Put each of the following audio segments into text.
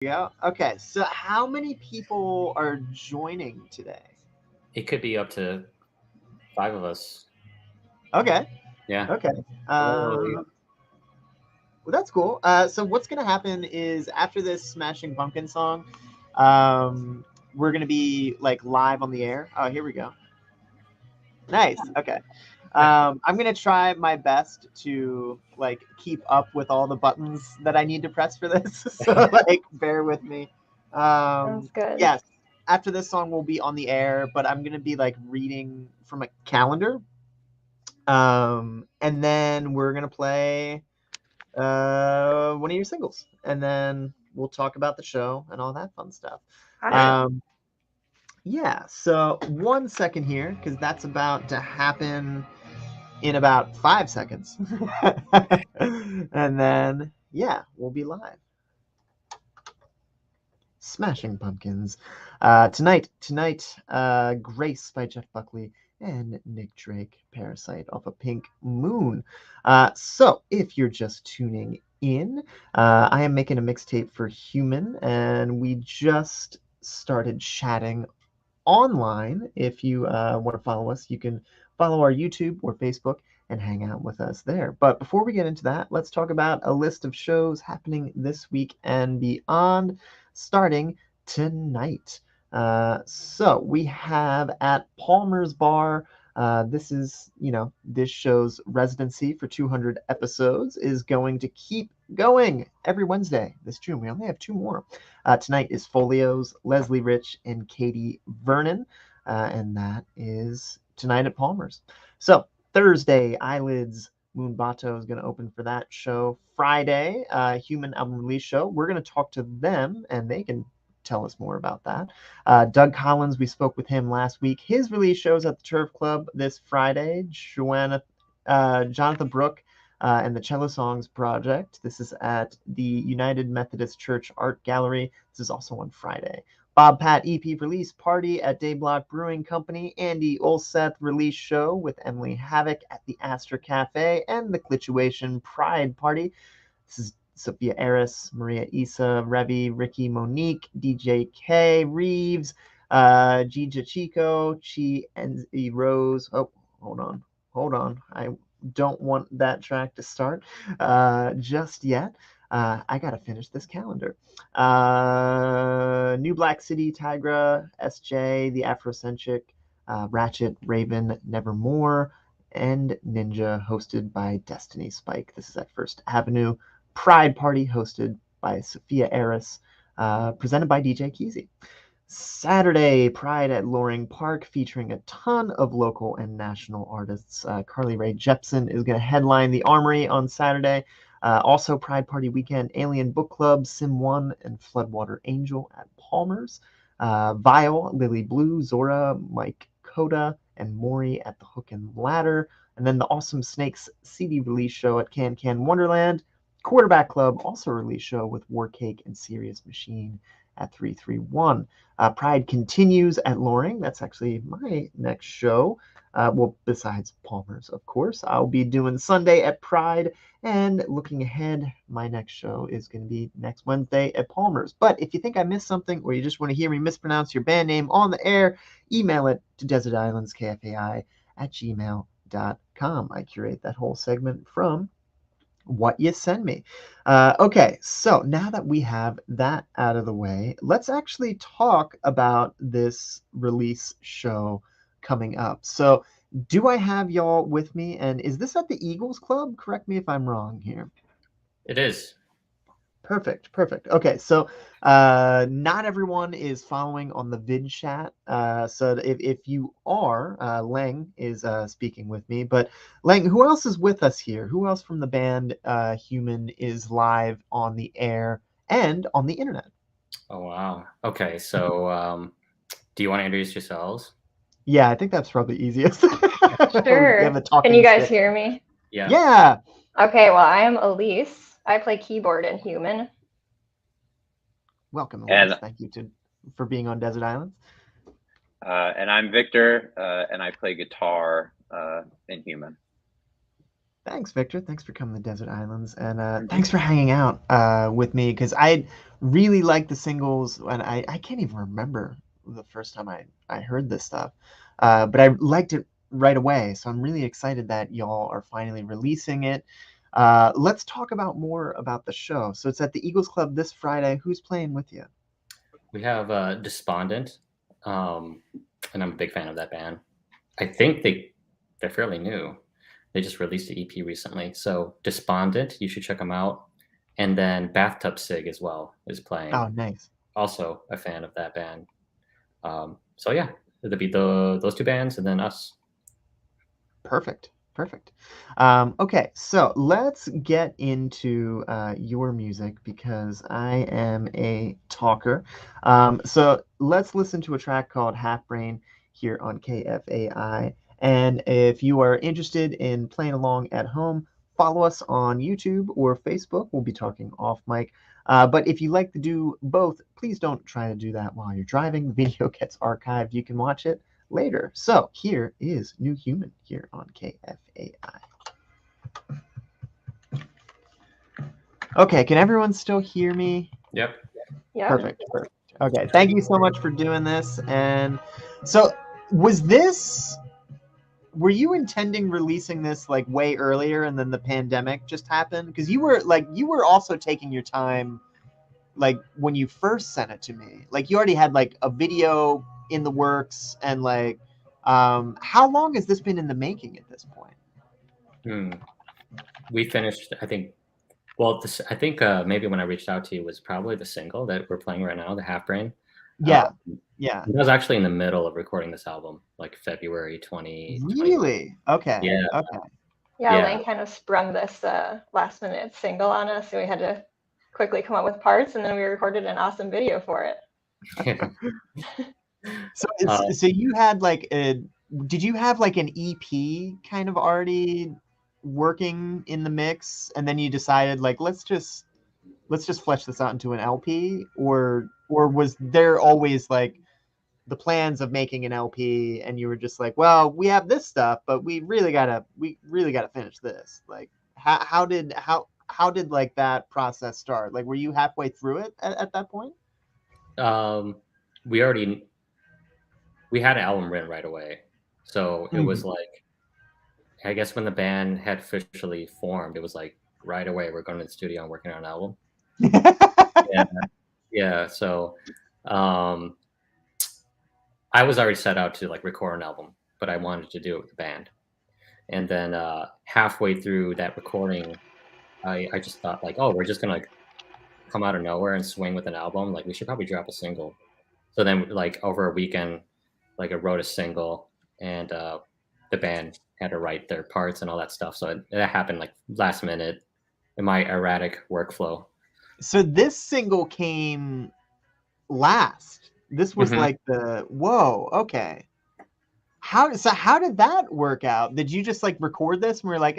go. Okay, so how many people are joining today? It could be up to 5 of us. Okay, Yeah. okay. Hello. Well, that's cool. So what's gonna happen is after this Smashing Pumpkin song, um, we're gonna be like live on the air. Oh, here we go. Nice. Okay. Yeah. I'm gonna try my best to like keep up with all the buttons that I need to press for this. So like, bear with me. Sounds good. Yes. After this song, we'll be on the air, but I'm gonna be like reading from a calendar. And then we're gonna play one of your singles, and then we'll talk about the show and all that fun stuff. Great. Um, yeah. So 1 second here, because that's about to happen in about 5 seconds. And then, yeah, we'll be live. Smashing Pumpkins. Tonight, Grace by Jeff Buckley and Nick Drake, Parasite off of Pink Moon. So, if you're just tuning in, I am making a mixtape for Hyooman, and we just started chatting online. If you want to follow us, you can follow our YouTube or Facebook and hang out with us there. But before we get into that, let's talk about a list of shows happening this week and beyond, starting tonight. So we have at Palmer's Bar. This is, this show's residency for 200 episodes is going to keep going every Wednesday this June. We only have two more. Tonight is Folios, Leslie Rich, and Katie Vernon. And that is tonight at Palmer's. So Thursday, Eyelids, Moonbato is going to open for that show. Friday, Hyooman album release show. We're going to talk to them, and they can tell us more about that. Doug Collins, we spoke with him last week. His release shows at the Turf Club this Friday. Jonathan Brooke and the Cello Songs Project. This is at the United Methodist Church Art Gallery. This is also on Friday. Bob Pat EP release party at Dayblock Brewing Company. Andy Olseth release show with Emily Havoc at the Astor Cafe. And the Clituation Pride Party. This is Sophia Eris, Maria Isa, Revi, Ricky Monique, DJ K, Reeves, Gija Chico, Chi and Rose. Oh, hold on. I don't want that track to start just yet. I gotta finish this calendar. New Black City, Tigra, SJ, The Afrocentric, Ratchet, Raven, Nevermore, and Ninja, hosted by Destiny Spike. This is at First Avenue. Pride Party, hosted by Sophia Eris, presented by DJ Keezy. Saturday, Pride at Loring Park, featuring a ton of local and national artists. Carly Rae Jepsen is going to headline the Armory on Saturday. Also, Pride Party weekend, Alien Book Club, Sim 1, and Floodwater Angel at Palmer's. Vile, Lily Blue, Zora, Mike Coda, and Maury at the Hook and Ladder. And then the Awesome Snakes CD release show at Can Can Wonderland. Quarterback Club, also a release show with Warcake and Serious Machine at 331. Pride continues at Loring. That's actually my next show. Well, besides Palmer's, of course. I'll be doing Sunday at Pride. And looking ahead, my next show is going to be next Wednesday at Palmer's. But if you think I missed something, or you just want to hear me mispronounce your band name on the air, email it to desertislandskfai@gmail.com. I curate that whole segment from what you send me. Okay, so now that we have that out of the way, let's actually talk about this release show coming up. So, do I have y'all with me? And is this at the Eagles Club? Correct me if I'm wrong here. It is. Perfect, perfect. Okay, so not everyone is following on the vid chat. So if you are, Lang is speaking with me. But Lang, who else is with us here? Who else from the band Hyooman is live on the air and on the internet? Oh, wow. Okay. So, do you want to introduce yourselves? Yeah, I think that's probably easiest. We have Sure. a Can you talking guys stick. hear me? Yeah. Yeah. Okay, well, I am Elise. I play keyboard in Hyooman. Welcome, Elise. And Thank you for being on Desert Islands. and I'm Victor, and I play guitar in Hyooman. Thanks, Victor. Thanks for coming to Desert Islands, and thanks for hanging out with me because I really like the singles, and I can't even remember the first time I heard this stuff, but I liked it right away. So I'm really excited that y'all are finally releasing it. Let's talk about more about the show. So it's at the Eagles Club this Friday. Who's playing with you? We have Despondent, and I'm a big fan of that band. I think they're fairly new. They just released the EP recently. So Despondent, you should check them out. And then Bathtub Sig as well is playing. Oh, nice. Also a fan of that band. So yeah, it'll be those two bands and then us. Perfect. Perfect. Okay, so let's get into your music because I am a talker. So let's listen to a track called Half Brain here on KFAI. And if you are interested in playing along at home, follow us on YouTube or Facebook. We'll be talking off mic. But if you like to do both, please don't try to do that while you're driving. The video gets archived. You can watch it later. So here is New Human here on KFAI. Okay, can everyone still hear me? Yep. Yeah. Perfect. Okay, thank you so much for doing this. And so were you intending releasing this like way earlier and then the pandemic just happened? Because you were also taking your time like when you first sent it to me. Like you already had like a video in the works and like how long has this been in the making at this point? We finished, I think. Well, I think maybe when I reached out to you was probably the single that we're playing right now, the Half Brain. Yeah. I was actually in the middle of recording this album, like February 2020. Really? Okay. Yeah. Okay. Yeah, Lane kind of sprung this last minute single on us, so we had to quickly come up with parts, and then we recorded an awesome video for it. So you had like did you have like an EP kind of already working in the mix, and then you decided like let's just flesh this out into an LP, or was there always like the plans of making an LP and you were just like, well, we have this stuff, but we really gotta finish this. Like how did like that process start? Like were you halfway through it at that point? We had an album written right away. So it was like, I guess when the band had officially formed, it was like right away we're going to the studio and working on an album. Yeah. So I was already set out to like record an album, but I wanted to do it with the band. And then halfway through that recording, I just thought like, oh, we're just gonna like come out of nowhere and swing with an album. Like we should probably drop a single. So then like over a weekend, like I wrote a single, and the band had to write their parts and all that stuff. So that happened like last minute in my erratic workflow. So this single came last. This was like whoa, okay. How did that work out? Did you just like record this and we're like,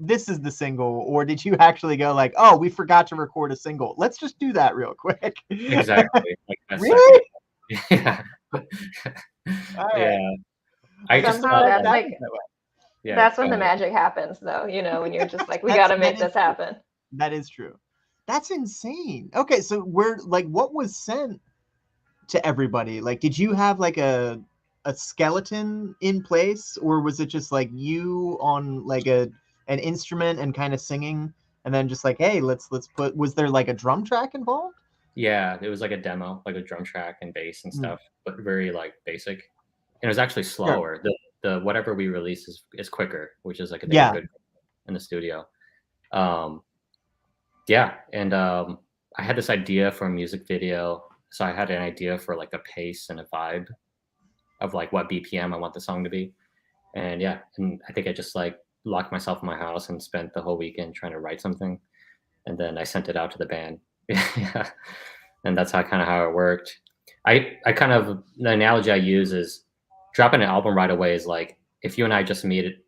this is the single, or did you actually go like, oh, we forgot to record a single, let's just do that real quick? Exactly. Like really? Yeah. Yeah. I just that's like that's when the magic happens, though. You know, when you're just like, we got to make this happen. That is true. That's insane. Okay, so what was sent to everybody? Like, did you have like a skeleton in place, or was it just like you on like an instrument and kind of singing, and then just like, hey, let's put? Was there like a drum track involved? Yeah, it was like a demo, like a drum track and bass and stuff, but very like basic. And it was actually slower. Yeah. The whatever we release is quicker, which is like a good in the studio. Yeah, and I had this idea for a music video, so I had an idea for like a pace and a vibe of like what BPM I want the song to be, and yeah, and I think I just like locked myself in my house and spent the whole weekend trying to write something, and then I sent it out to the band. Yeah, and that's how it worked. I kind of, the analogy I use is dropping an album right away is like if you and I just meet it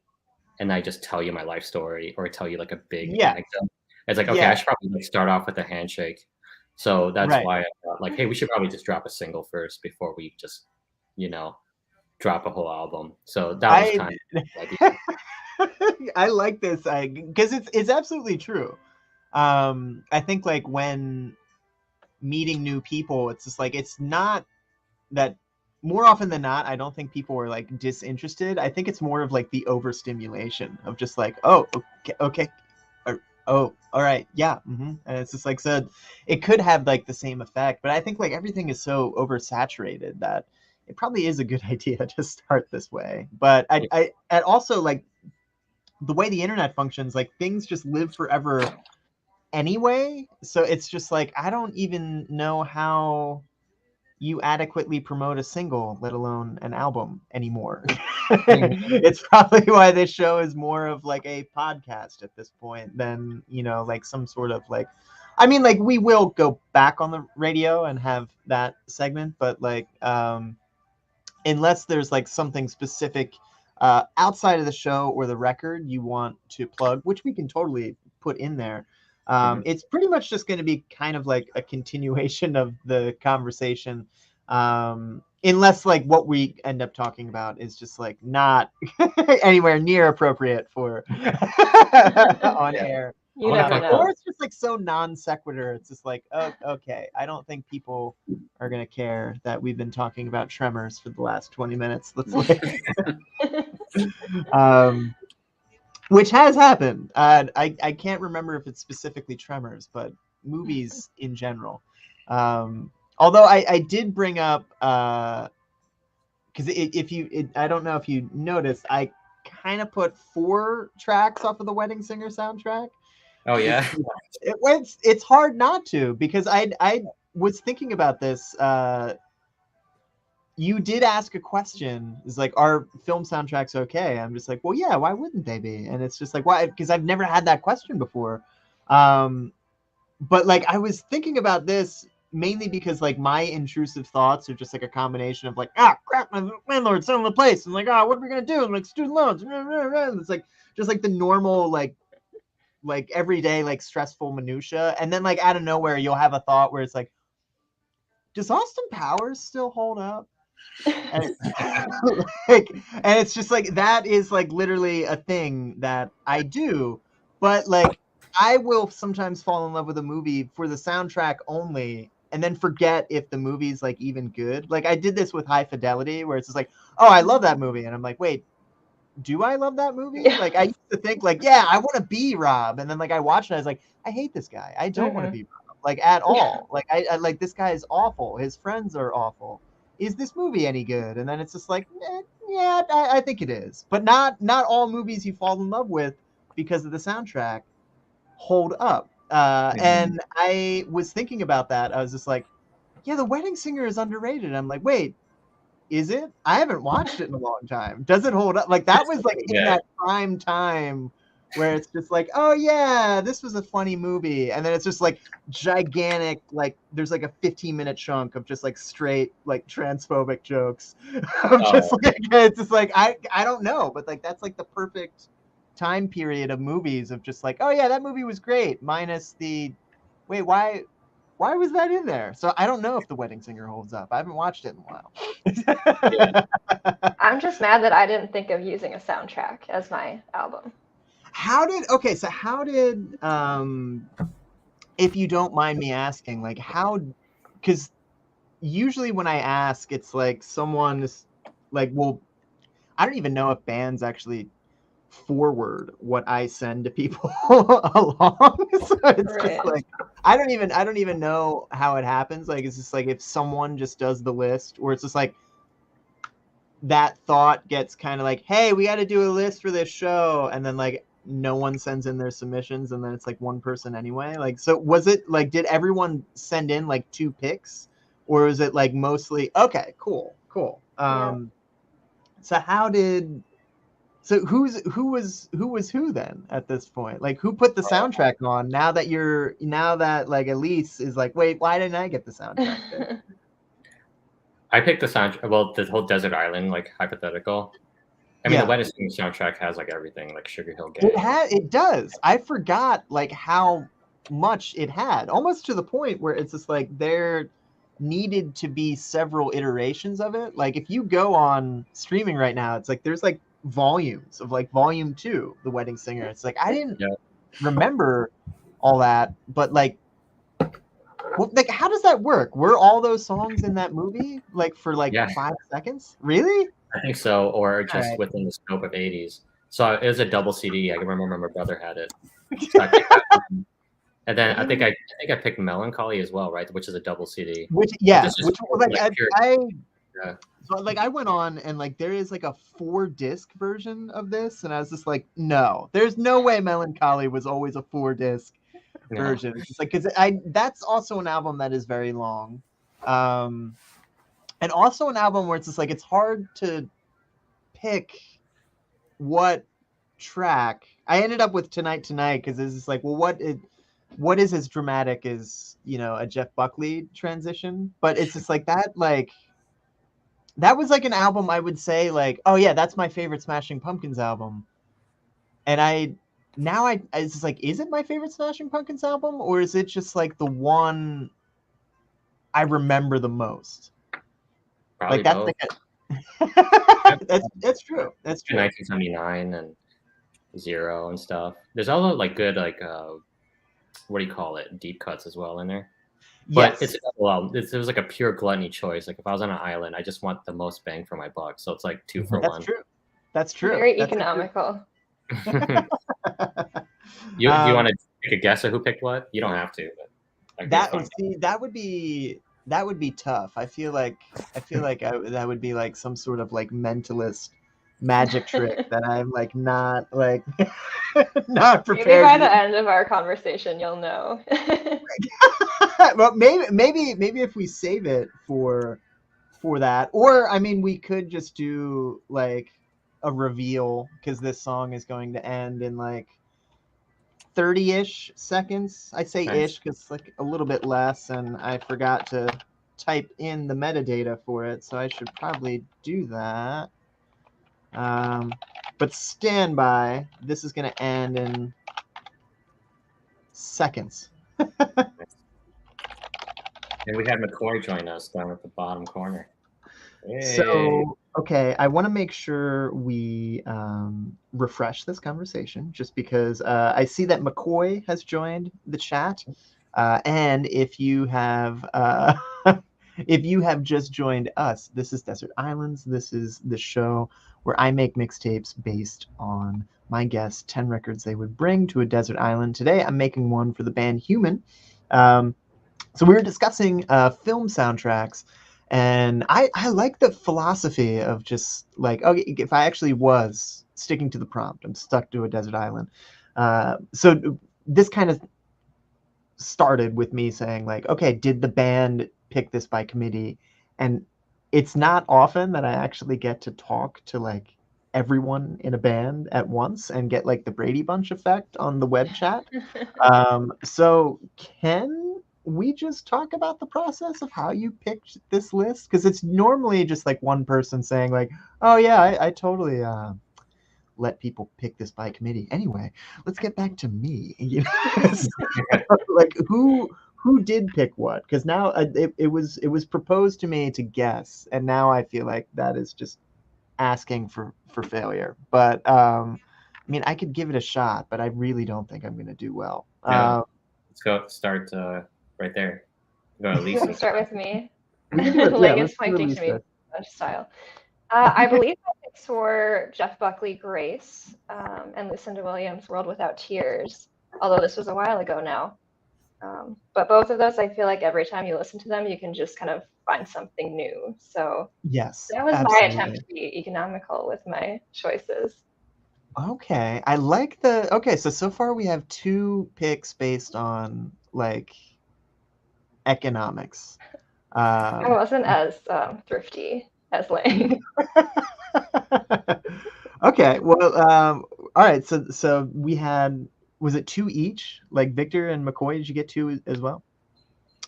and I just tell you my life story or tell you like a big anecdote. It's like, okay, I should probably like start off with a handshake. So that's why I thought like, hey, we should probably just drop a single first before we just, you know, drop a whole album. So that was kind of the idea. I like this because it's absolutely true. I think like when meeting new people, it's just like it's not that more often than not, I don't think people are like disinterested. I think it's more of like the overstimulation of just like, oh, okay, or, oh, all right, yeah, and it's just like so it could have like the same effect, but I think like everything is so oversaturated that it probably is a good idea to start this way. But I and also like the way the internet functions, like things just live forever anyway. So it's just like I don't even know how you adequately promote a single, let alone an album anymore. It's probably why this show is more of like a podcast at this point than, you know, like some sort of like, I mean, like we will go back on the radio and have that segment, but like, unless there's like something specific outside of the show or the record you want to plug, which we can totally put in there. It's pretty much just going to be kind of like a continuation of the conversation, unless like what we end up talking about is just like not anywhere near appropriate for on air. You never know. Or it's just like so non sequitur. It's just like, oh, okay, I don't think people are going to care that we've been talking about Tremors for the last 20 minutes. Let's like, which has happened. I can't remember if it's specifically Tremors, but movies in general. Although I did bring up, because I don't know if you noticed, I kind of put 4 tracks off of the Wedding Singer soundtrack. Oh yeah, it's hard not to, because I was thinking about this. You did ask a question. It's like, are film soundtracks okay? I'm just like, well, yeah. Why wouldn't they be? And it's just like, why? Because I've never had that question before. But like, I was thinking about this mainly because like my intrusive thoughts are just like a combination of like, crap, my landlord's selling the place. And like, what are we gonna do? And like student loans. And it's like just like the normal like everyday like stressful minutia, and then like out of nowhere you'll have a thought where it's like, does Austin Powers still hold up? And it's just like that is like literally a thing that I do. But like I will sometimes fall in love with a movie for the soundtrack only and then forget if the movie's like even good. Like I did this with High Fidelity, where it's just like, oh, I love that movie, and I'm like, wait, do I love that movie? Yeah. Like I used to think like, yeah, I want to be Rob, and then like I watched it, I was like, I hate this guy. I don't want to be Rob, like at all. Like I like, this guy is awful. His friends are awful. Is this movie any good? And then it's just like, yeah, I think it is. But not all movies you fall in love with because of the soundtrack hold up. And I was thinking about that. I was just like, yeah, The Wedding Singer is underrated. I'm like, wait, is it? I haven't watched it in a long time. Does it hold up? Like that was like in that prime time where it's just like, oh yeah, this was a funny movie, and then it's just like gigantic, like there's like a 15-minute chunk of just like straight like transphobic jokes. Just like, it's just like I don't know, but like that's like the perfect time period of movies of just like, oh yeah, that movie was great, minus the wait, why was that in there? So I don't know if The Wedding Singer holds up. I haven't watched it in a while. I'm just mad that I didn't think of using a soundtrack as my album. How did if you don't mind me asking, like how, because usually when I ask, it's like someone is like, well, I don't even know if bands actually forward what I send to people along. So it's just like I don't even know how it happens. Like it's just like if someone just does the list, or it's just like that thought gets kind of like, hey, we got to do a list for this show, and then like no one sends in their submissions, and then it's like one person anyway. Like, so was it like, did everyone send in like 2 picks, or was it like mostly okay, cool. So how did, so who was who then at this point? Like who put the soundtrack on now that like Elise is like, wait, why didn't I get the soundtrack? I picked the soundtrack. Well, the whole Desert Island, like hypothetical. I mean, the Wedding Singer soundtrack has like everything, like Sugar Hill Gang. It does. I forgot like how much it had, almost to the point where it's just like needed to be several iterations of it. Like if you go on streaming right now, it's like there's like volumes of like volume 2, The Wedding Singer. It's like I didn't remember all that, but like like how does that work? Were all those songs in that movie like for like 5 seconds? Really? I think so, or just Alright. within the scope of 80s. So it was a double CD. I can remember my brother had it. So I picked that one. And then I think I picked Melancholy as well, right? Which is a double CD. Which like so like I went on and like there is like a 4-disc version of this, and I was just like, no, there's no way Melancholy was always a 4-disc version. It's just like because that's also an album that is very long, and also an album where it's just like it's hard to pick what track. I ended up with Tonight because it's just like, well, what is as dramatic as, you know, a Jeff Buckley transition? But it's just like that, like that was like an album I would say like, oh yeah, that's my favorite Smashing Pumpkins album. And it's just like, is it my favorite Smashing Pumpkins album, or is it just like the one I remember the most? Probably like that's both. Like that's true. That's true. 1979 and Zero and stuff. There's also like good like what do you call it? Deep cuts as well in there. But Yes. it was like a pure gluttony choice. Like if I was on an island, I just want the most bang for my buck. So it's like 2 for 1. That's true. That's true. Very that's economical. You want to take a guess of who picked what? You don't have to. But that would be tough. I feel like that would be like some sort of like mentalist magic trick that I'm like not like not prepared. Maybe by the end of our conversation, you'll know. Well, maybe if we save it for that, or I mean, we could just do like a reveal because this song is going to end in like 30-ish seconds. I say ish because it's like a little bit less, and I forgot to type in the metadata for it, so I should probably do that. But stand by. This is going to end in seconds. And we had McCoy join us down at the bottom corner. Yay. So, okay, I want to make sure we refresh this conversation just because I see that McCoy has joined the chat. And if you have just joined us, this is Desert Islands. This is the show where I make mixtapes based on my guests' 10 records they would bring to a desert island. Today, I'm making one for the band Hyooman. So we were discussing film soundtracks, and I like the philosophy of just like, okay, if I actually was sticking to the prompt, I'm stuck to a desert island. So this kind of started with me saying like, okay, did the band pick this by committee? And it's not often that I actually get to talk to like everyone in a band at once and get like the Brady Bunch effect on the web chat. So can we just talk about the process of how you picked this list? Because it's normally just like one person saying like, oh yeah, I totally let people pick this by committee. Anyway, let's get back to me. You know? Like who did pick what? Because now it was proposed to me to guess, and now I feel like that is just asking for failure. But I mean, I could give it a shot, but I really don't think I'm going to do well. Yeah. Let's go start right there. Go to Lisa. Start with me. Let's pointing to me. Style. I believe my picks were Jeff Buckley, Grace, and Lucinda Williams, World Without Tears. Although this was a while ago now. But both of those, I feel like every time you listen to them, you can just kind of find something new. So yes, that was my attempt to be economical with my choices. Okay, I like the. Okay, so far we have 2 picks based on like economics. I wasn't as thrifty as Lang. Okay, well, all right. So we had, was it 2 each? Like Victor and McCoy, did you get 2 as well?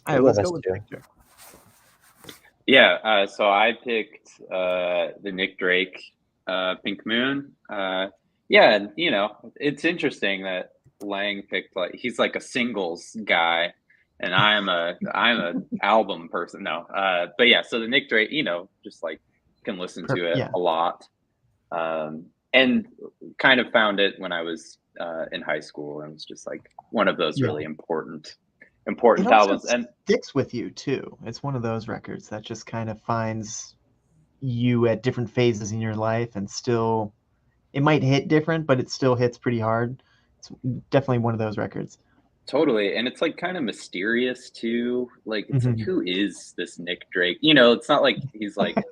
All right, let's go with Victor. Yeah, so I picked the Nick Drake Pink Moon. Yeah, you know, it's interesting that Lang picked, like, he's like a singles guy, and I'm a album person. No, but yeah. So the Nick Drake, just like can listen to it a lot, and kind of found it when I was in high school, and it was just like one of those really important albums, and sticks with you too. It's one of those records that just kind of finds you at different phases in your life, and still, it might hit different, but it still hits pretty hard. It's definitely one of those records. Totally. And it's like kind of mysterious too. Like, it's like, who is this Nick Drake? It's not like he's like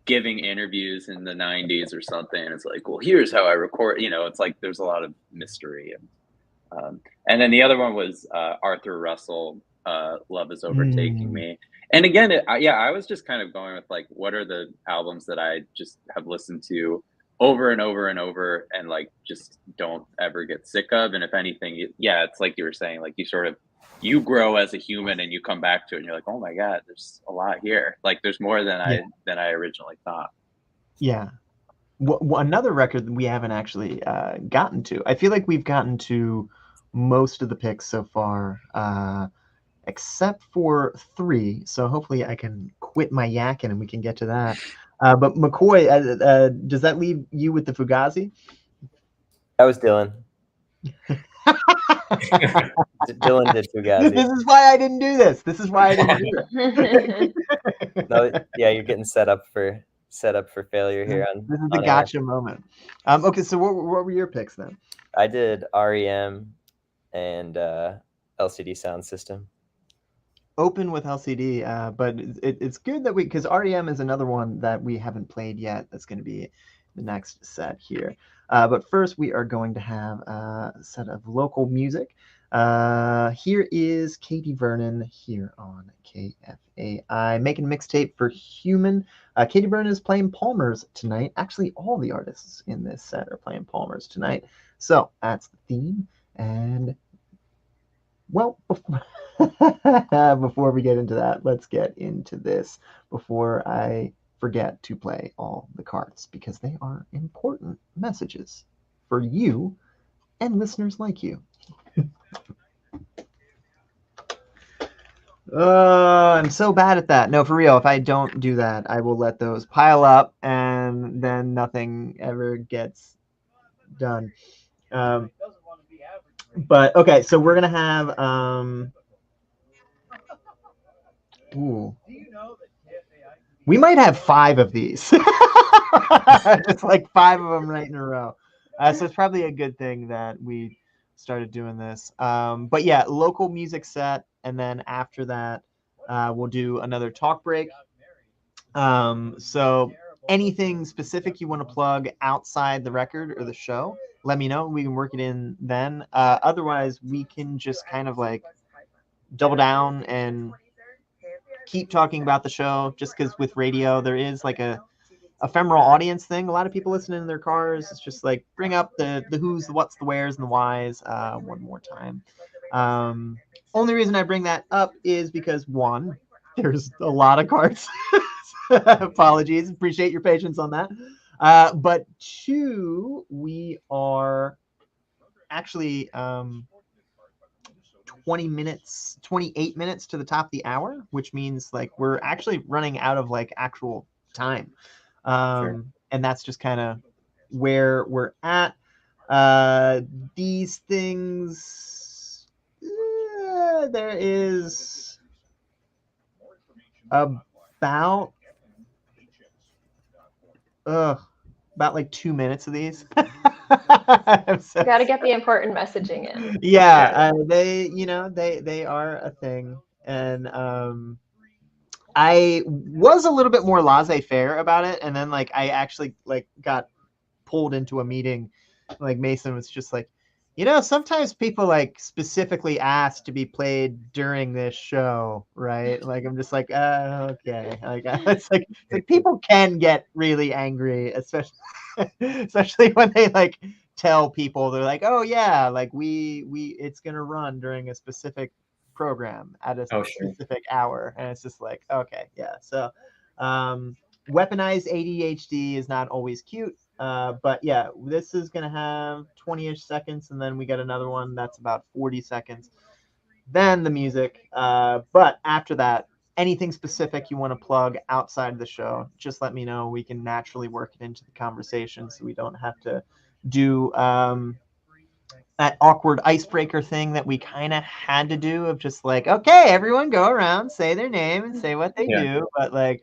giving interviews in the 90s or something. It's like, well, here's how I record. It's like there's a lot of mystery. And then the other one was Arthur Russell, Love Is Overtaking Me. And again, I was just kind of going with like, what are the albums that I just have listened to over and over and over, and like just don't ever get sick of. And if anything, it's like you were saying, like you grow as a human and you come back to it and you're like, oh my God, there's a lot here. Like there's more than I originally thought. Yeah. Another record that we haven't actually gotten to. I feel like we've gotten to most of the picks so far, except for 3. So hopefully I can quit my yakking and we can get to that. But McCoy, does that leave you with the Fugazi? That was Dylan. Dylan did Fugazi. This is why I didn't do this. This is why I didn't do it. No, yeah, you're getting set up for failure here. This is the gotcha moment. Okay, so what were your picks then? I did REM and LCD Sound System. Open with LCD, but it's good that because REM is another one that we haven't played yet. That's going to be the next set here. But first, we are going to have a set of local music. Here is Katie Vernon here on KFAI, making a mixtape for Hyooman. Katie Vernon is playing Palmer's tonight. Actually, all the artists in this set are playing Palmer's tonight. So that's the theme. And well, before we get into that, let's get into this before I forget to play all the cards, because they are important messages for you and listeners like you. I'm so bad at that. No, for real, if I don't do that, I will let those pile up and then nothing ever gets done. But okay, so we're gonna have we might have 5 of these. It's like 5 of them right in a row. So it's probably a good thing that we started doing this. But yeah, local music set, and then after that, we'll do another talk break. So anything specific you want to plug outside the record or the show, let me know. We can work it in then. Otherwise, we can just kind of like double down and keep talking about the show, just because with radio, there is like a ephemeral audience thing. A lot of people listening in their cars. It's just like bring up the who's, the what's, the where's, and the whys one more time. Only reason I bring that up is because 1, there's a lot of cards. Apologies. Appreciate your patience on that. But 2, we are actually 28 minutes to the top of the hour, which means like we're actually running out of like actual time. Sure. And that's just kind of where we're at. These things, there is about like 2 minutes of these. So, got to get the important messaging in. Yeah, they are a thing, and I was a little bit more laissez-faire about it, and then like I actually like got pulled into a meeting. Like Mason was just like, sometimes people like specifically ask to be played during this show, right? Like I'm just like, okay. Like it's like people can get really angry, especially when they like tell people, they're like, oh yeah, like we it's gonna run during a specific program at a specific hour, and it's just like, okay, yeah. So weaponized ADHD is not always cute. But yeah, this is gonna have 20-ish seconds, and then we got another one that's about 40 seconds. then the music. But after that, anything specific you want to plug outside of the show, just let me know. We can naturally work it into the conversation so we don't have to do that awkward icebreaker thing that we kind of had to do of just like, okay, everyone go around, say their name and say what they do. But like,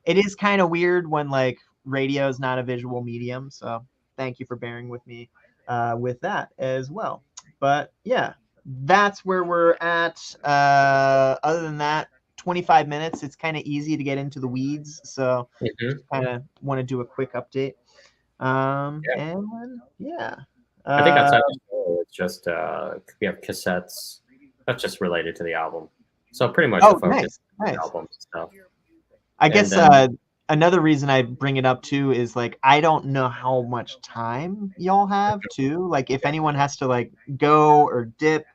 it is kind of weird when like radio is not a visual medium. So thank you for bearing with me with that as well. But yeah, that's where we're at. Other than that, 25 minutes, it's kind of easy to get into the weeds. So just kind of want to do a quick update. And yeah. I think outside the show, it's just we have cassettes. That's just related to the album. So pretty much the focus of the album stuff. I guess another reason I bring it up too is like I don't know how much time y'all have too. Like if anyone has to like go or dip,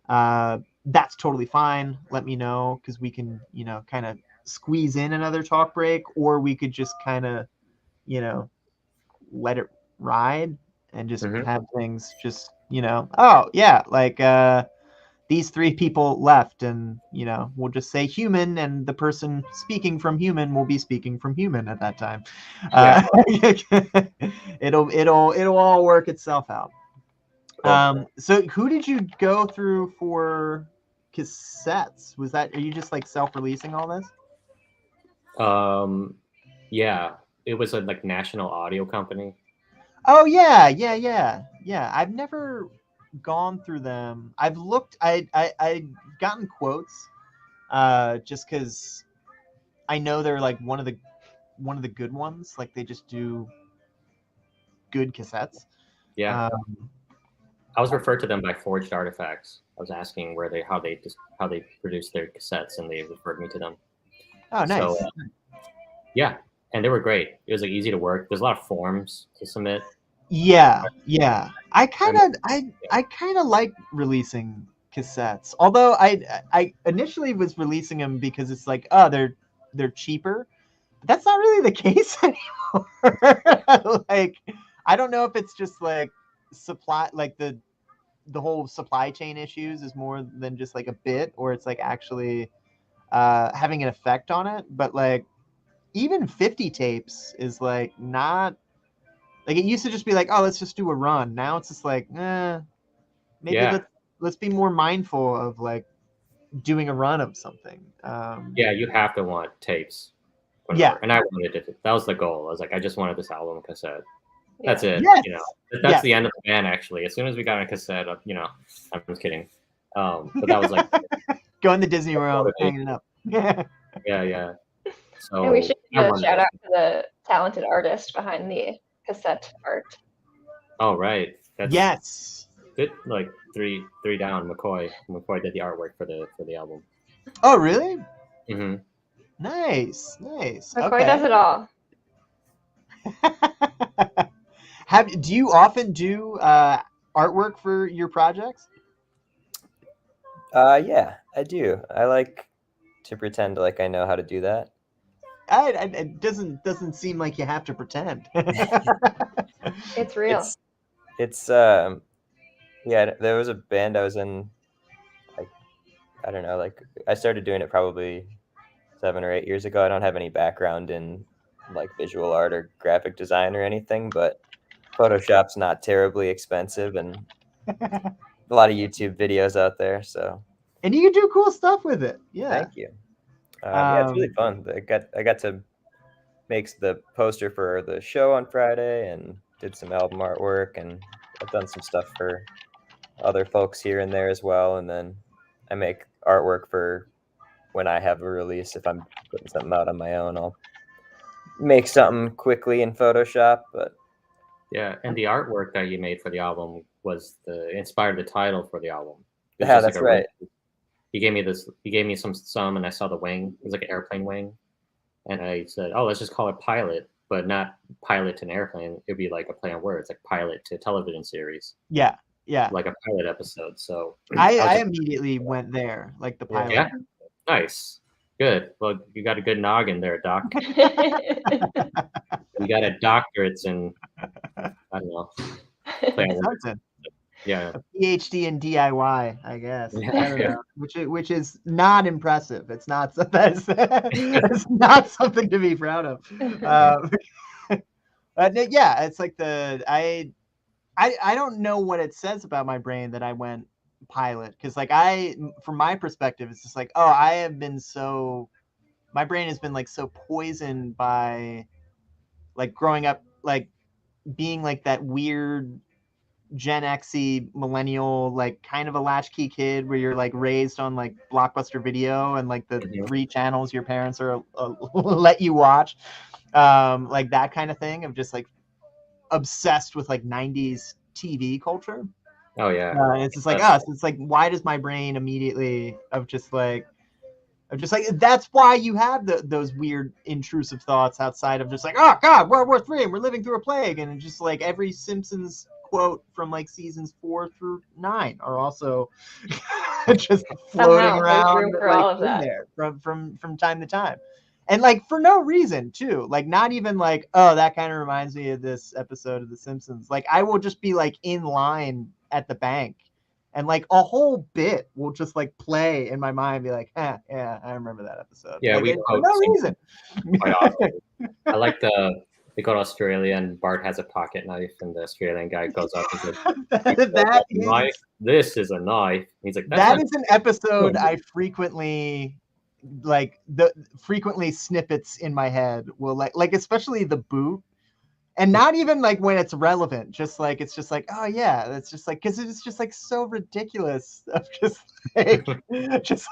that's totally fine. Let me know because we can, kind of squeeze in another talk break, or we could just kind of, let it ride and just have things just, oh yeah, like these three people left and, we'll just say Hyooman and the person speaking from Hyooman will be speaking from Hyooman at that time. It'll all work itself out. So who did you go through for cassettes? Are you just like self-releasing all this? Yeah, it was a like national audio company. Oh yeah. I've never gone through them. I've looked. I gotten quotes, just because I know they're like one of the good ones. Like they just do good cassettes. Yeah. I was referred to them by Forged Artifacts. I was asking how they produce their cassettes, and they referred me to them. Oh, nice. So, yeah, and they were great. It was like easy to work. There's a lot of forms to submit. Yeah. I kind of like releasing cassettes. Although I initially was releasing them because it's like, oh, they're cheaper. But that's not really the case anymore. Like, I don't know if it's just like supply, like the whole supply chain issues is more than just like a bit, or it's like actually having an effect on it. But like even 50 tapes is like not like it used to just be like, oh, let's just do a run. Now it's just like, maybe let's be more mindful of like doing a run of something. Yeah, you have to want tapes. Whatever. And I wanted it. That was the goal. I was like, I just wanted this album cassette. That's it. Yes. That's the end of the band. Actually, as soon as we got a cassette, I'm just kidding. But that was like going to Disney World, hanging up. Yeah. So and we should give a shout out to the talented artist behind the cassette art. Oh right. Yes. Good. Like three down. McCoy did the artwork for the album. Oh really? Mm-hmm. Nice. McCoy does it all. Do you often do artwork for your projects? Yeah, I do. I like to pretend like I know how to do that. It doesn't seem like you have to pretend. It's real. It's yeah. There was a band I was in. Like I don't know. Like I started doing it probably 7 or 8 years ago. I don't have any background in like visual art or graphic design or anything, but Photoshop's not terribly expensive and a lot of YouTube videos out there. So and you can do cool stuff with it. Yeah. Thank you. Yeah, it's really fun. I got to make the poster for the show on Friday and did some album artwork, and I've done some stuff for other folks here and there as well. And then I make artwork for when I have a release. If I'm putting something out on my own, I'll make something quickly in Photoshop. But yeah, and the artwork that you made for the album was inspired the title for the album. Yeah, that's right. He gave me some, and I saw the wing. It was like an airplane wing, and I said, "Oh, let's just call it Pilot, but not pilot to an airplane. It'd be like a play on words, like pilot to a television series." Yeah, like a pilot episode. So I immediately went there, like the pilot. Yeah, nice, good. Well, you got a good noggin there, Doc. You got a doctorate in I don't know. Play on words. Yeah. A PhD in DIY, I guess. Yeah. I don't know. Which is not impressive. It's not it's not something to be proud of. But yeah, it's like I don't know what it says about my brain that I went pilot, because like from my perspective, it's just like, oh, my brain has been like so poisoned by like growing up, like being like that weird Gen Xy millennial, like kind of a latchkey kid where you're like raised on like Blockbuster Video and like the Mhm. 3 channels your parents are let you watch, like that kind of thing of just like obsessed with like 90s TV culture. Oh yeah. It's just like us. It's like, why does my brain immediately of just like that's why you have those weird intrusive thoughts outside of just like, oh God, World War III and we're living through a plague, and just like every Simpsons quote from like seasons 4 through 9 are also just floating Somehow, there's around room for like all of in that. there from time to time, and like for no reason too, like not even like, oh, that kind of reminds me of this episode of The Simpsons. Like I will just be like in line at the bank, and like a whole bit will just like play in my mind, be like, yeah, I remember that episode. Yeah, like, we for no reason. quite often. I like they go to Australia and Bart has a pocket knife and the Australian guy goes up and says, "Knife? This is a knife." He's like, that is an episode I frequently frequently snippets in my head will like especially the boot. And not even like when it's relevant, just like it's just like, oh yeah, it's just like, because it's just like so ridiculous of just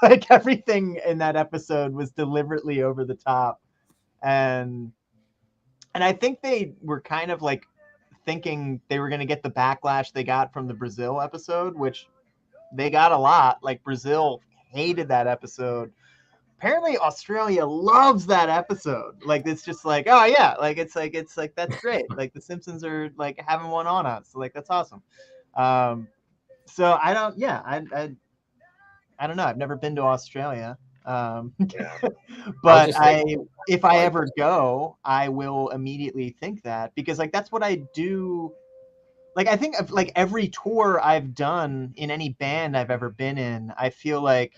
like everything in that episode was deliberately over the top, and I think they were kind of like thinking they were going to get the backlash they got from the Brazil episode, which they got a lot. Like Brazil hated that episode. Apparently Australia loves that episode. Like it's just like, oh yeah, like it's like that's great. Like the Simpsons are like having one on us. So like that's awesome. So I don't know. I've never been to Australia. But if I ever go, I will immediately think that, because like that's what I do. Like I think of like every tour I've done in any band I've ever been in, I feel like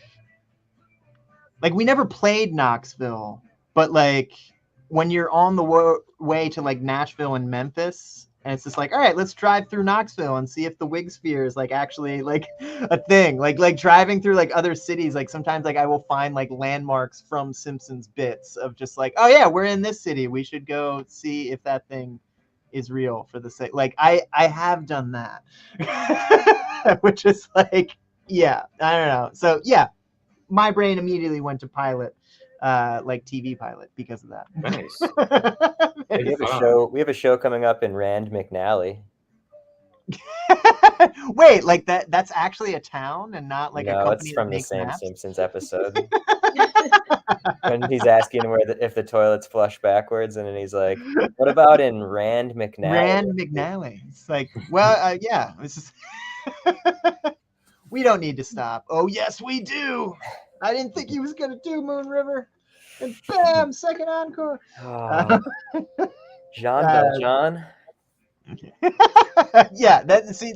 we never played Knoxville, but like when you're on the way to like Nashville and Memphis, and it's just like, all right, let's drive through Knoxville and see if the Wig Sphere is like actually like a thing. Like driving through like other cities, like sometimes like I will find like landmarks from Simpsons bits of just like, oh yeah, we're in this city, we should go see if that thing is real for the sake. Like I have done that, which is like, yeah, I don't know. So yeah, my brain immediately went to pilot, like TV pilot, because of that. Nice. We have a show coming up in Rand McNally. Wait, like that's actually a town and not like a company. No, it's from the same maps? Simpsons episode. When he's asking if the toilets flush backwards, and then he's like, "What about in Rand McNally?" Rand McNally. It's like, well, yeah. It's just we don't need to stop. Oh yes, we do. I didn't think he was gonna do Moon River, and bam, second encore. Jean Valjean. Yeah,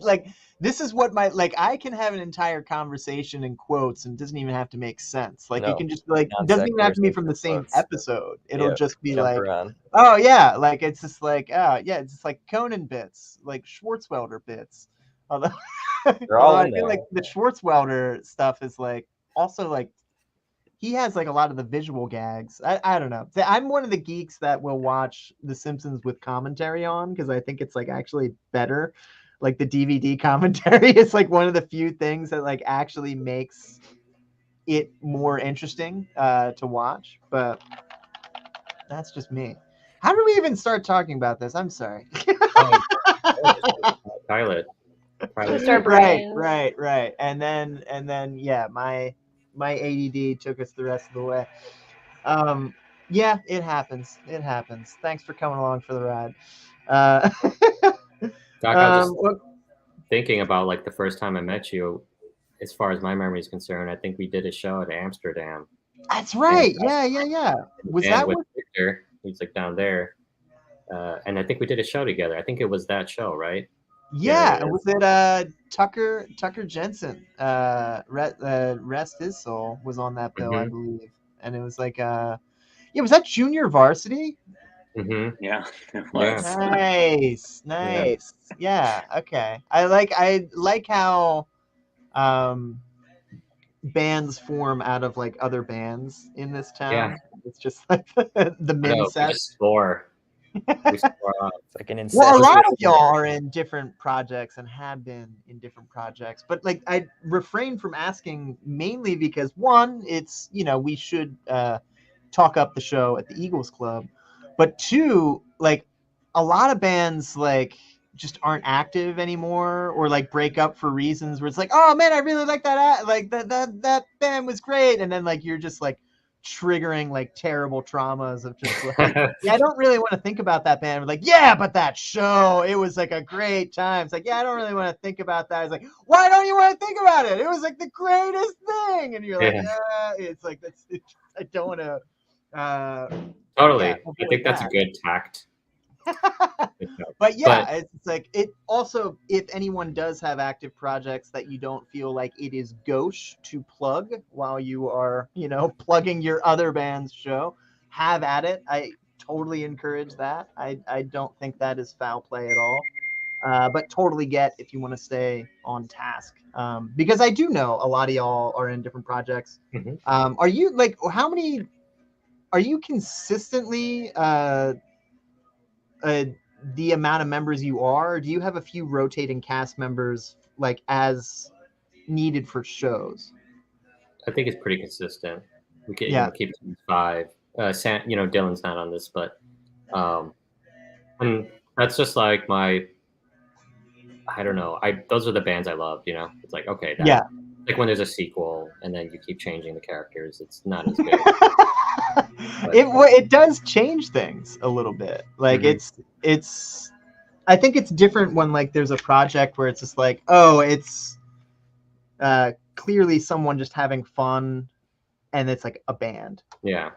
like this is what I can have an entire conversation in quotes and it doesn't even have to make sense. Like you can just be like, it doesn't even have to be from the same episode. It'll just be like, oh yeah, like it's just like, oh yeah, it's just like Conan bits, like Schwartzwelder bits. Although I feel like the Schwartzwelder stuff is like also like he has like a lot of the visual gags. I don't know. I'm one of the geeks that will watch The Simpsons with commentary on, because I think it's like actually better. Like the DVD commentary is like one of the few things that like actually makes it more interesting to watch. But that's just me. How do we even start talking about this? I'm sorry. Pilot. Right. And then yeah, my ADD took us the rest of the way. Yeah, it happens. Thanks for coming along for the ride. Doc, I was just thinking about like the first time I met you. As far as my memory is concerned, I think we did a show at Amsterdam. That's right. Yeah. Was that with Victor? He's like down there, and I think we did a show together. I think it was that show, right? Yeah, was it Tucker Jensen? Rest his soul was on that bill, I believe, and it was like yeah, was that junior varsity? Yeah, it was. Nice. Yeah. Okay. I like how bands form out of like other bands in this town. Yeah. It's just like the min set. We just swore. It's like an incest. Well, a lot of y'all are in different projects and have been in different projects, but like I refrain from asking mainly because one, it's we should talk up the show at the Eagles Club, but two, like a lot of bands like just aren't active anymore or like break up for reasons where it's like, oh man, I really like that, like that band was great, and then like you're just like triggering like terrible traumas of just like yeah, I don't really want to think about that band. Like, yeah, but that show, it was like a great time. It's like, yeah, I don't really want to think about that. It's like, why don't you want to think about it? It was like the greatest thing. And you're like, it's like I don't want to totally. yeah, I think that's a good tact. But yeah, it's like it also, if anyone does have active projects that you don't feel like it is gauche to plug while you are, plugging your other band's show, have at it. I totally encourage that. I don't think that is foul play at all. But totally get if you want to stay on task. Because I do know a lot of y'all are in different projects. Are you like, are you consistently the amount of members you are, or do you have a few rotating cast members like as needed for shows? I think it's pretty consistent. We keep it to 5. Dylan's not on this, but and that's just like my, I don't know. Those are the bands I love. It's like, okay, like when there's a sequel and then you keep changing the characters, it's not as good. It does change things a little bit. Like it's I think it's different when like there's a project where it's just like, oh, it's clearly someone just having fun and it's like a band. Yeah.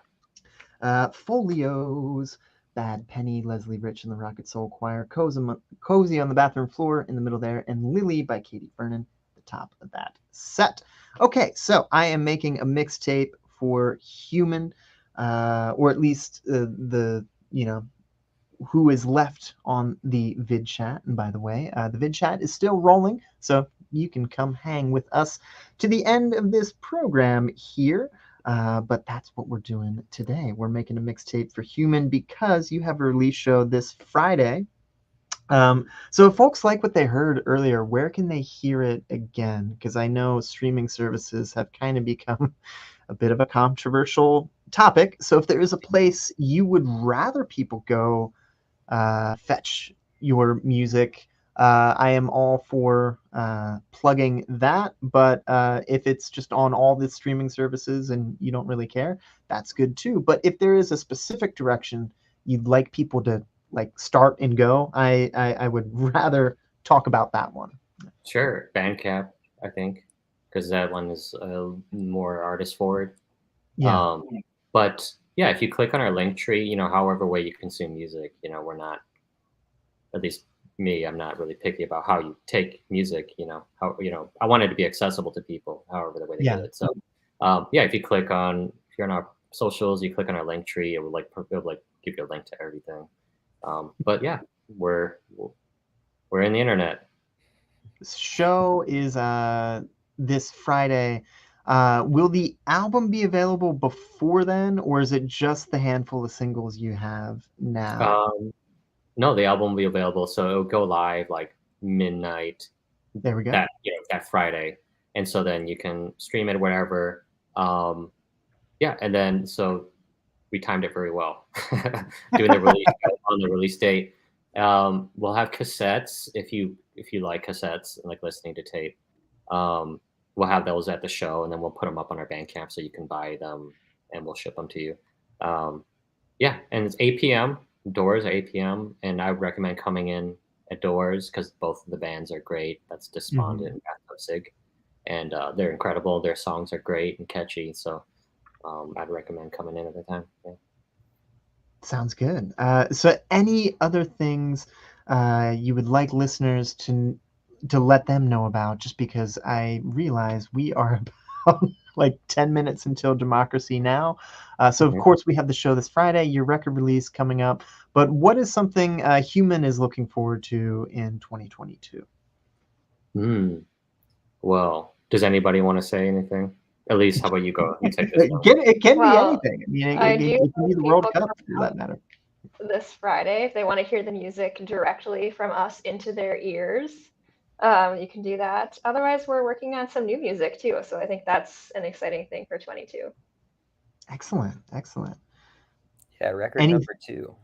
Folios, Bad Penny, Leslie Rich and the Rocket Soul Choir, Cozy on the Bathroom Floor in the middle there, and Lily by Katie Vernon, the top of that set. Okay, so I am making a mixtape for Hyooman, or at least the who is left on the vid chat. And by the way, the vid chat is still rolling, so you can come hang with us to the end of this program here. But that's what we're doing today. We're making a mixtape for Hyooman because you have a release show this Friday. So if folks like what they heard earlier, where can they hear it again? Because I know streaming services have kind of become a bit of a controversial topic. So if there is a place you would rather people go fetch your music, I am all for plugging that. But if it's just on all the streaming services and you don't really care, that's good too. But if there is a specific direction you'd like people to like start and go, I would rather talk about that one. Sure. Bandcamp, I think, because that one is more artist forward. Yeah. But yeah, if you click on our link tree, however way you consume music, we're not, at least me, I'm not really picky about how you take music, how, I want it to be accessible to people, however the way they get it. So if you're on our socials, you click on our link tree, it will give you a link to everything. But yeah, we're in the internet. This show is this Friday. Will the album be available before then, or is it just the handful of singles you have now? No, the album will be available, so it'll go live like midnight. There we go. That Friday, and so then you can stream it wherever. And then so we timed it very well, doing the release on the release date. We'll have cassettes if you like cassettes and like listening to tape. We'll have those at the show, and then we'll put them up on our Bandcamp so you can buy them, and we'll ship them to you. And it's 8 p.m. Doors are 8 p.m. and I would recommend coming in at Doors because both of the bands are great. That's Despondent and Bathtub Sig, and they're incredible. Their songs are great and catchy, so I'd recommend coming in at the time. Yeah. Sounds good. So any other things you would like listeners to let them know about, just because I realize we are about like 10 minutes until Democracy Now! So, of course, we have the show this Friday, your record release coming up. But what is something Hyooman is looking forward to in 2022? Well, does anybody want to say anything? Elise, how about you go? You take this one. It can be Well, anything. I mean, I it do can be the hope World people Cup, for that matter. this Friday, if they want to hear the music directly from us into their ears, you can do that. Otherwise, we're working on some new music too, so I think that's an exciting thing for 22. Excellent, excellent. Yeah, record number 2.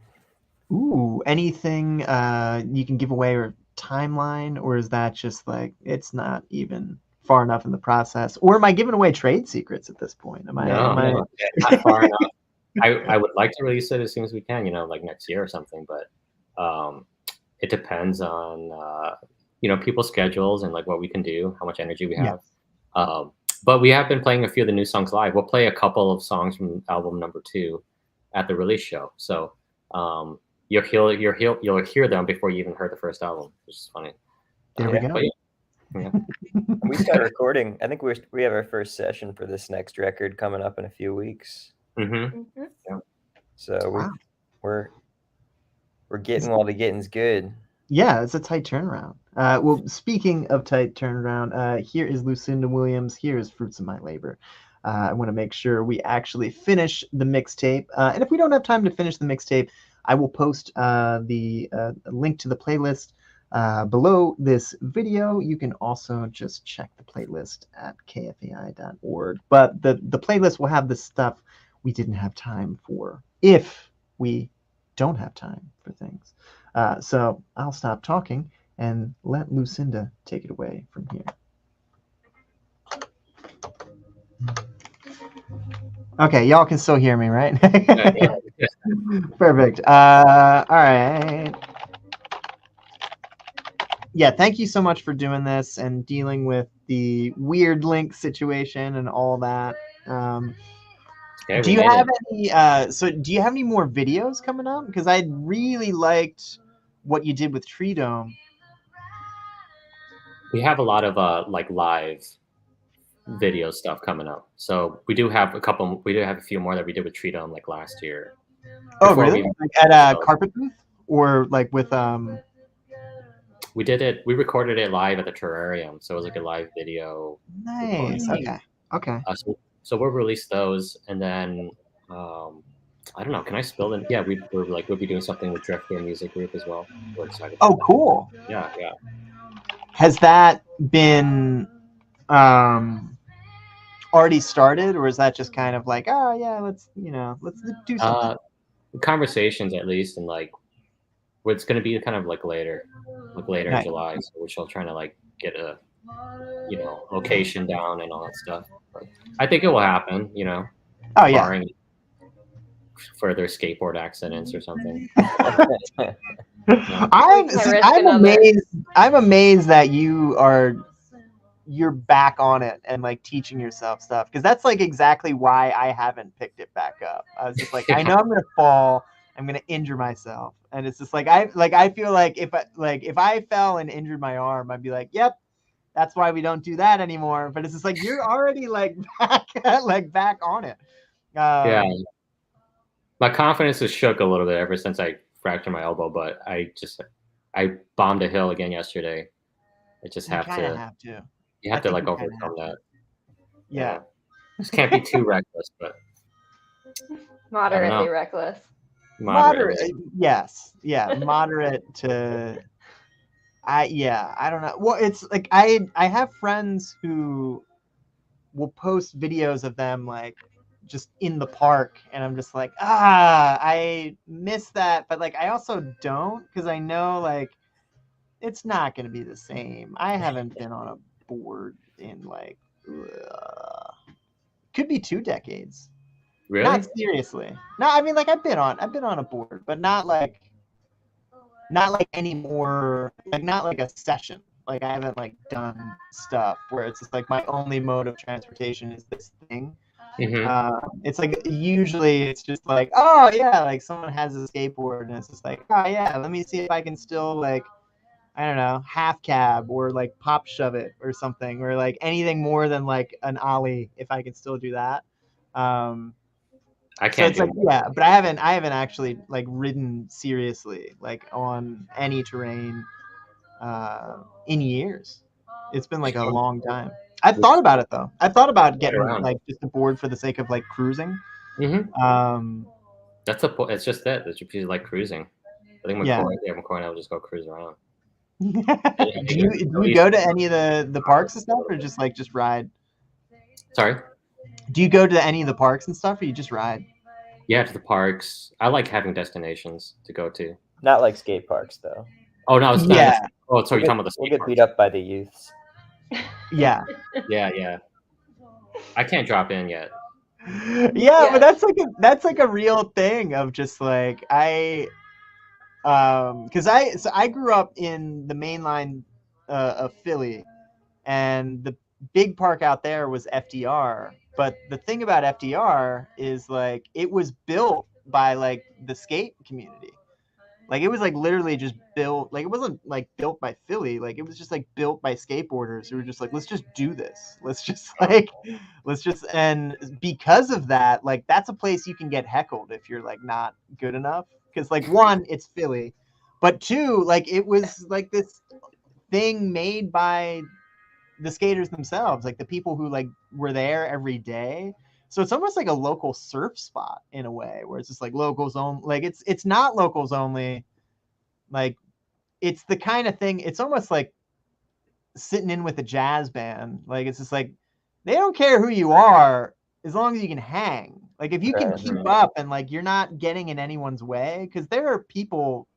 Ooh, anything you can give away, or timeline, or is that just like it's not even far enough in the process? Or am I giving away trade secrets at this point? No, not far enough. I would like to release it as soon as we can, like next year or something, but it depends on people's schedules and like what we can do, how much energy we have. But we have been playing a few of the new songs live. We'll play a couple of songs from album number 2 at the release show. So you'll hear them before you even heard the first album, which is funny. There we go. Yeah. We start recording. I think we have our first session for this next record coming up in a few weeks. Yeah. So we're getting while the getting's good. Yeah, it's a tight turnaround. Well, speaking of tight turnaround, here is Lucinda Williams. Here is Fruits of My Labor. I want to make sure we actually finish the mixtape. And if we don't have time to finish the mixtape, I will post the link to the playlist below this video. You can also just check the playlist at kfai.org. But the playlist will have the stuff we didn't have time for, if we don't have time for things. So I'll stop talking and let Lucinda take it away from here. Okay, y'all can still hear me, right? Perfect. All right. Yeah, thank you so much for doing this and dealing with the weird link situation and all that. Do you have any? So, do you have any more videos coming up? Because I really liked what you did with Tree Dome. We have a lot of like live video stuff coming up. So we do have a couple. We do have a few more that we did with Tree Dome like last year. Oh, really? Like at a carpet booth, or like with We did it. We recorded it live at the Terrarium, so it was like a live video. Nice. Okay. So we'll release those, and then I don't know. Can I spill them? Yeah, we'll be doing something with Driftwear Music Group as well. We're excited. Oh, cool. Yeah. Has that been already started, or is that just kind of like, oh yeah, let's do something? Conversations at least, and like it's going to be kind of like later in July. So we're still trying to like get a location down and all that stuff. But I think it will happen. Oh yeah. Barring further skateboard accidents or something. I'm amazed that you're back on it and like teaching yourself stuff, because that's like exactly why I haven't picked it back up. I was just like, I know I'm gonna fall, I'm gonna injure myself, and it's just like I feel like if I fell and injured my arm, I'd be like, yep, that's why we don't do that anymore. But it's just like you're already like back on it. Yeah, my confidence is shook a little bit ever since I fractured my elbow, but I bombed a hill again yesterday. I just have to. You have to like overcome that. Yeah. Just can't be too reckless, but moderately reckless. Moderate. Yes. Yeah. Moderate to. I don't know. Well, it's like I have friends who will post videos of them like just in the park, and I'm just like, I miss that, but like I also don't, because I know like it's not going to be the same. I haven't been on a board in like could be 2 decades. Really? Not seriously. No, I mean like I've been on a board, but not like anymore. Like not like a session. Like I haven't like done stuff where it's just like my only mode of transportation is this thing. It's like usually it's just like, oh yeah, like someone has a skateboard and it's just like, oh yeah, let me see if I can still like, I don't know, half cab or like pop shove it or something, or like anything more than like an ollie if I can still do that. I So can't it's do like, yeah, but I haven't actually like ridden seriously like on any terrain in years. It's been like a long time. I've thought about it though. I've thought about getting around. like just a board for the sake of like cruising. That's the point. It's just that you like cruising. I think McCoy and I will just go cruise around. do you go to any of the parks and stuff, or just ride? Sorry? Do you go to any of the parks and stuff, or you just ride? Yeah, to the parks. I like having destinations to go to. Not like skate parks, though. Oh, no, it's not. Oh, so you're talking about the skate We'll get beat up by the youths. Yeah. Yeah. I can't drop in yet. Yeah, but that's like a real thing of just like because I grew up in the main line of Philly, and the big park out there was FDR. But the thing about FDR is like it was built by like the skate community. Like it was like literally just built, like it wasn't like built by Philly, like it was just like built by skateboarders who were just like, let's just do this. And because of that, like that's a place you can get heckled if you're like not good enough. Because like one, it's Philly, but two, like it was like this thing made by the skaters themselves, like the people who like were there every day. So it's almost like a local surf spot in a way, where it's just like locals only. Like it's not locals only. Like it's the kind of thing. It's almost like sitting in with a jazz band. Like it's just like they don't care who you are as long as you can hang. Like if you can keep up and like you're not getting in anyone's way, because there are people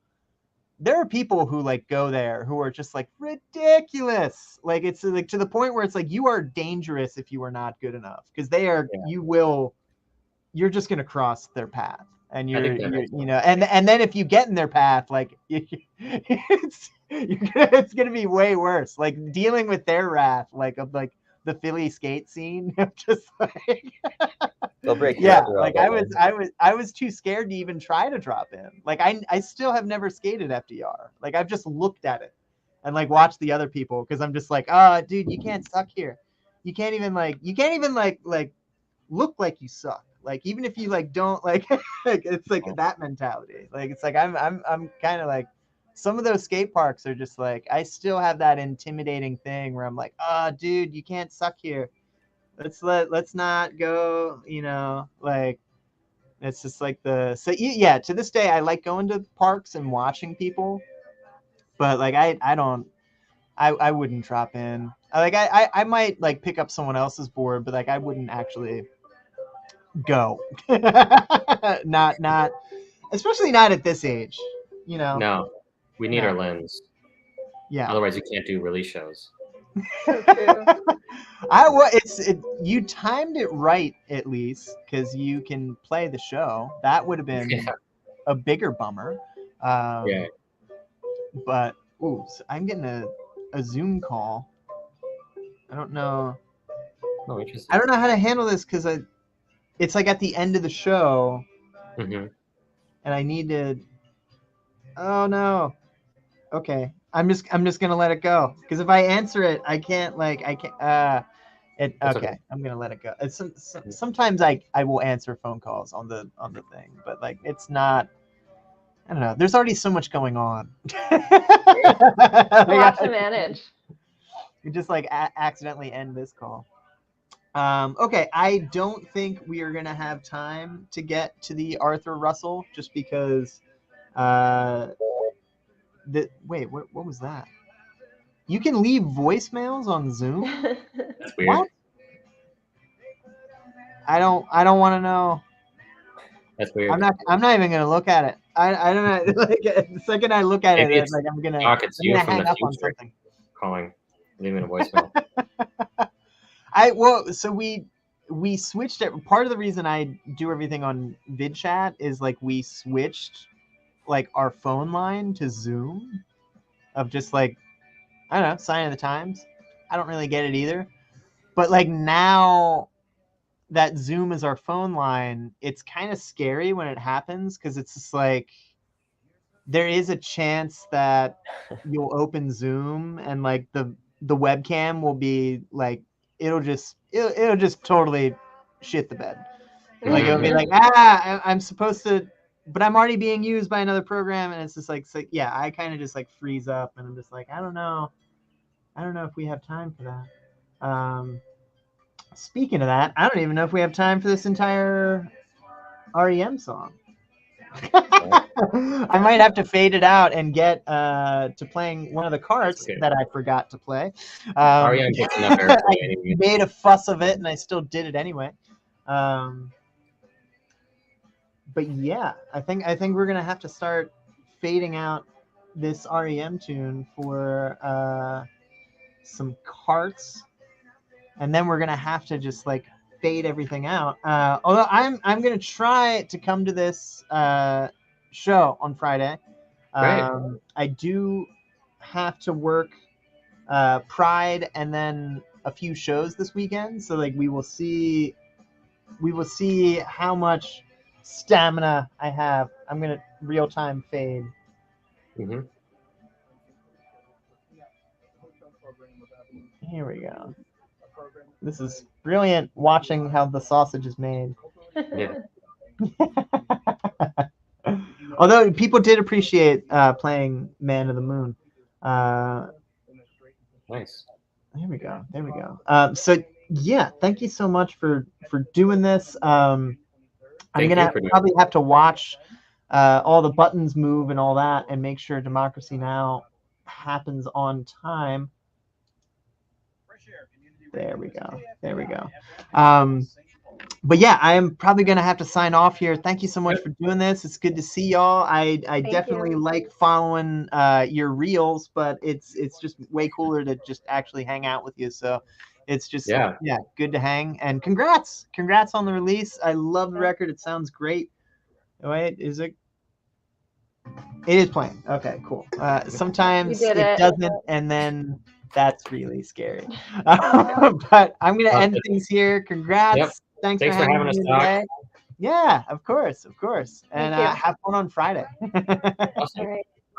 who like go there who are just like ridiculous. Like it's like to the point where it's like you are dangerous if you are not good enough, because you're just going to cross their path, and and then if you get in their path, like it's going to be way worse. Like dealing with their wrath, like of like the Philly skate scene, just like they'll break. Like I was too scared to even try to drop in. Like I still have never skated FDR. Like I've just looked at it and like watched the other people, because I'm just like, dude, you can't suck here. You can't even like look like you suck. Like even if you like don't like, it's like that mentality. Like it's like I'm kind of like, some of those skate parks are just like, I still have that intimidating thing where I'm like, dude, you can't suck here. Let's not go, like it's just like to this day I like going to parks and watching people, but like I wouldn't drop in. I might like pick up someone else's board, but like I wouldn't actually go. not especially not at this age, No, we need our limbs. Yeah, otherwise you can't do release shows. So true. You timed it right, at least, because you can play the show. That would have been a bigger bummer. But so I'm getting a Zoom call. I don't know. Oh, interesting. I don't know how to handle this, because it's like at the end of the show, and I need to. Oh no. Okay, I'm just gonna let it go, because if I answer it, I can't. Okay, I'm gonna let it go. Sometimes I will answer phone calls on the thing, but like it's not. I don't know. There's already so much going on. A lot to manage. You just like accidentally end this call. Okay, I don't think we are gonna have time to get to the Arthur Russell, just because. Wait, what was that? You can leave voicemails on Zoom? That's weird. What? I don't want to know. That's weird. I'm not even gonna look at it. I don't know. Like the second I look at Maybe it's like I'm gonna hang up on something. Calling, leaving a voicemail. So we switched it. Part of the reason I do everything on VidChat is like we switched like our phone line to Zoom, of just like, I don't know, sign of the times. I don't really get it either. But like now that Zoom is our phone line, it's kind of scary when it happens because it's just like there is a chance that you'll open Zoom and like the webcam will be like it'll just totally shit the bed. Like it'll be like I'm supposed to, but I'm already being used by another program, and it's just like yeah, I kind of just like freeze up, and I'm just like I don't know if we have time for that. Speaking of that, I don't even know if we have time for this entire REM song. I might have to fade it out and get to playing one of the cards that I forgot to play. REM takes enough airplay I made a fuss of it, and I still did it anyway. But yeah, I think we're gonna have to start fading out this REM tune for some carts, and then we're gonna have to just like fade everything out. Although I'm gonna try to come to this show on Friday. I do have to work Pride and then a few shows this weekend, so like we will see how much stamina I have. I'm gonna real time fade. Mm-hmm. Here we go. This is brilliant watching how the sausage is made. Yeah. Although people did appreciate playing Man of the Moon. Nice. There we go. So yeah, thank you so much for doing this. I'm gonna probably have to watch all the buttons move and all that, and make sure Democracy Now! Happens on time. There we go. But yeah, I am probably going to have to sign off here. Thank you so much for doing this. It's good to see y'all. I definitely like following your reels, but it's just way cooler to just actually hang out with you. So it's just good to hang. And congrats on the release. I love the record. It sounds great. Wait, is it? It is playing. Okay, cool. Sometimes it doesn't, and then that's really scary. But I'm going to end things here. Congrats. Yep. Thanks for having us today. Yeah, of course. And have fun on Friday. Awesome. All right.